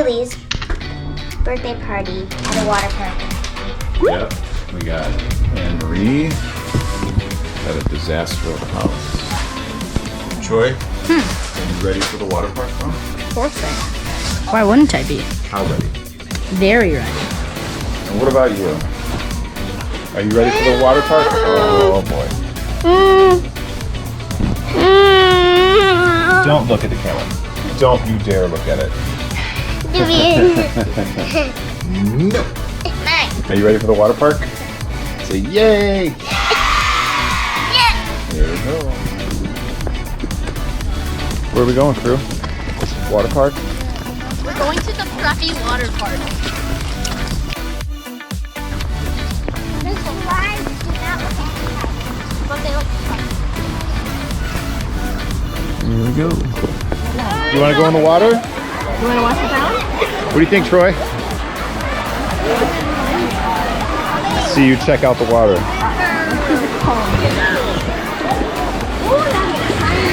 Haley's birthday party at a water park. Yep, we got Anne Marie at a disaster house. Troy, are you ready for the water park, bro? Of course I am. Why wouldn't I be? How ready? Very ready. And what about you? Are you ready for the water park? Oh boy. Don't look at the camera. Don't you dare look at it. No. Are you ready for the water park? Say yay! Yeah. There we go. Where are we going, crew? Water park? We're going to the crappy water park. The slides do not look like but they look fun. Here we go. You want to go in the water? You want to watch the town? What do you think, Troy? See you check out the water.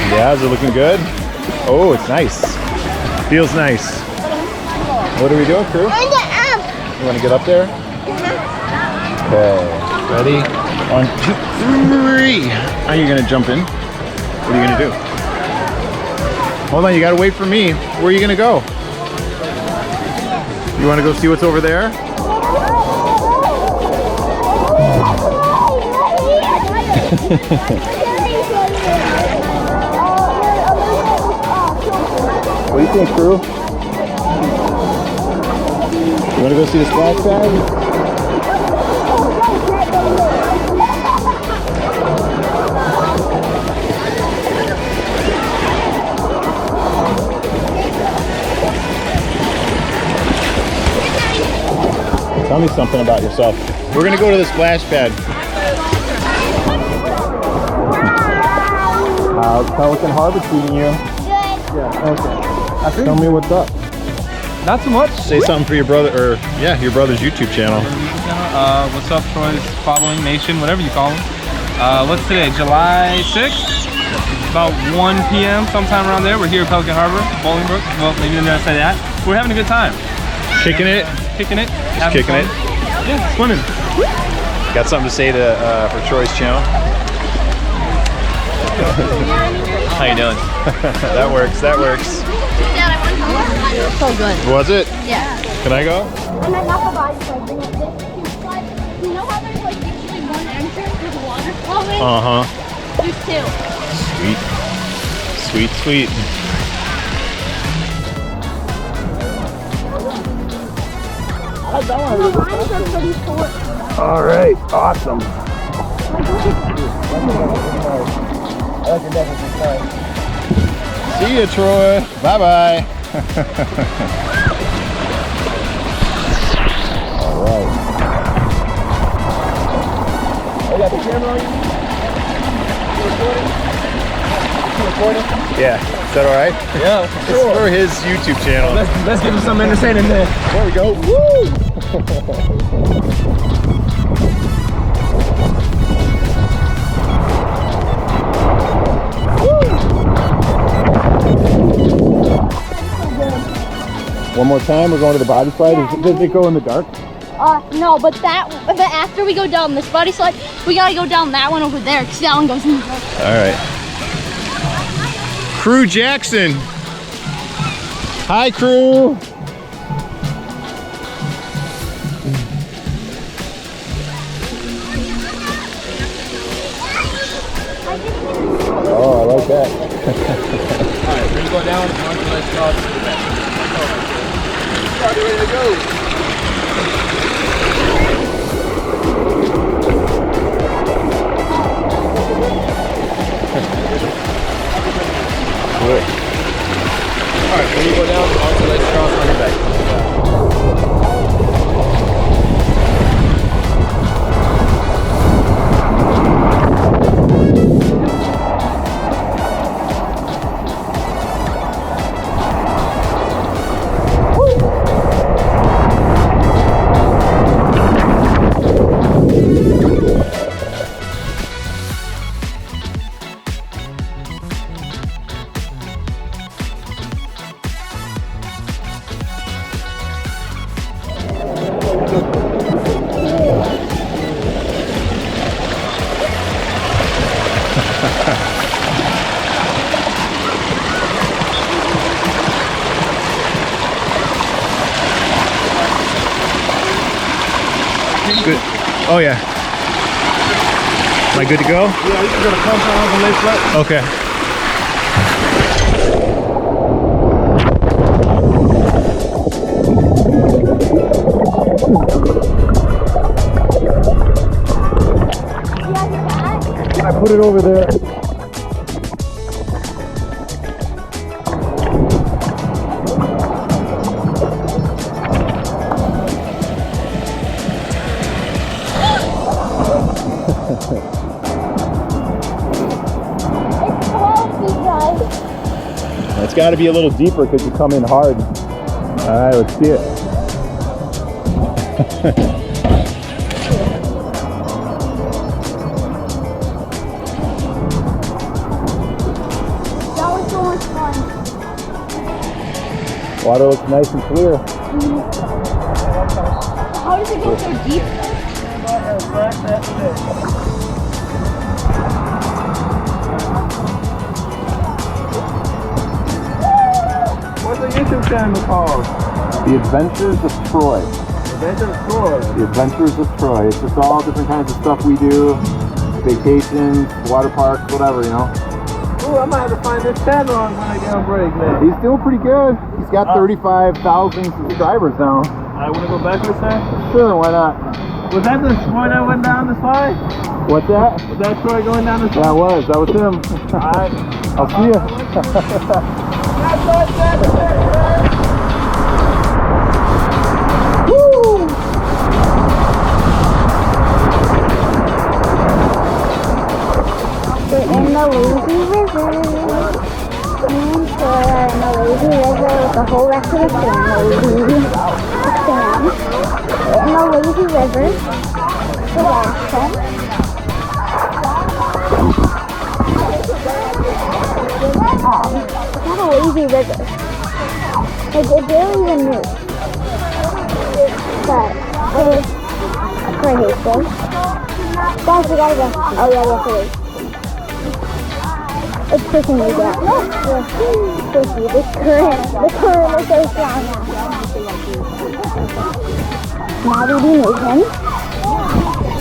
Yeah, is it looking good? Oh, it's nice. Feels nice. What are we doing, crew? You want to get up there? Okay. Ready? 1, 2, 3. Are you going to jump in? What are you going to do? Hold on, you got to wait for me. Where are you going to go? You want to go see what's over there? What do you think, crew? You want to go see the splash pad? Tell me something about yourself. We're gonna go to the splash pad. How's Pelican Harbor treating you? Good. Yeah, okay. Tell me what's up. Not too much. Say something for your brother, or yeah, your brother's YouTube channel. What's up, Troy's following nation, whatever you call them. What's today? July 6th? About 1 p.m. sometime around there. We're here at Pelican Harbor, Bolingbrook. Well, maybe you didn't say that. We're having a good time. Kicking it. Kicking it. Just kicking it. Yeah, swimming. Got something to say to for Troy's channel? How you doing? That works. That works. So good. Was it? Yeah. Can I go? And I got the body slide. You know how there's like usually one entrance with water flowing? There's two. Sweet. Sweet, sweet. The lines are pretty short. All right, awesome. See you, Troy. Bye-bye. All right. I got the camera on you? You recording? You recording? Yeah. Is that all right? Yeah, It's for his YouTube channel. Let's give him some entertaining there. There we go. Woo! One more time, we're going to the body slide. Yeah, Does it go in the dark? No, but after we go down this body slide, we gotta go down that one over there, because that one goes in the dark. All right. Crew Jackson. Hi, crew. Oh, I like that. Alright, we're gonna go down and let's cross the back. Ready to go. Good. Alright, when you go down, onto let's cross on your back. Oh yeah. Am I good to go? Yeah, you can go to compound and lay flat. Okay. I put it over there. It's got to be a little deeper because you come in hard. All right, let's see it. That was so much fun. Water looks nice and clear. How does it go so deep? What's the YouTube channel called? The Adventures of Troy. Adventure of Troy. The Adventures of Troy. It's just all different kinds of stuff we do. Vacations, water parks, whatever, you know. Ooh, I might have to find this channel when I get on break, man. He's doing pretty good. He's got 35,000 subscribers now. I want to go back this time? Sure, why not? Was that the Troy that went down the slide? What's that? Was that Troy going down the slide? That was him. Alright. I'll see you. We're in the lazy river. Me and Troy are in the lazy river with the whole rest of the family. We're in the lazy river. The last one. It's not a lazy river. Like, it barely even moves. But it is pretty cool. Guys, we gotta go. Oh yeah, yes it is. It's pushing me down. Pushy. The current is so strong now. Now we be moving.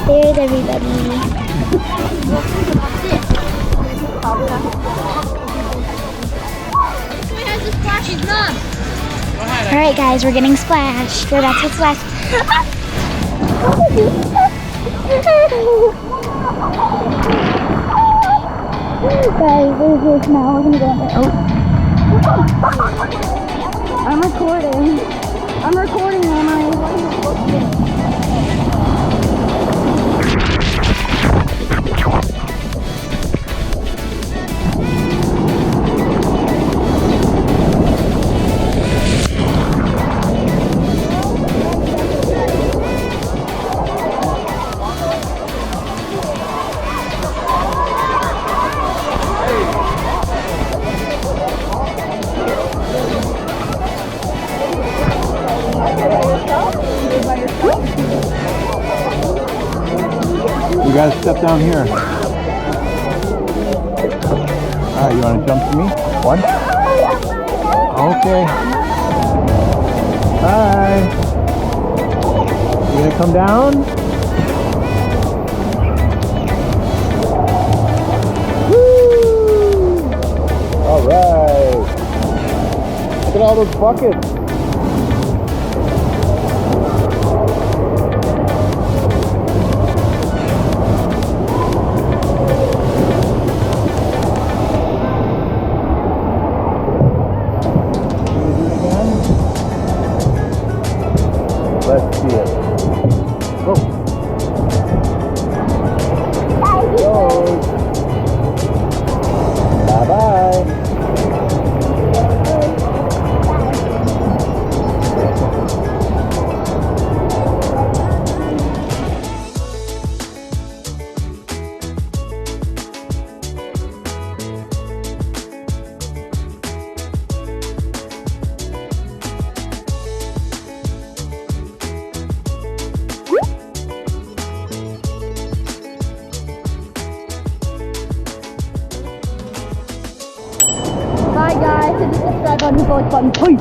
There's everybody. Alright guys, we're getting splashed. We're about to splash. Guys, there's this now. We're gonna go in there. Oh. I'm recording, am I? You guys step down here. Alright, you want to jump to me? One? Okay. Hi. You gonna come down? Woo! Alright. Look at all those buckets. Let's see it. Go. Bye-bye. Bye guys, hit the subscribe button, the like button, please.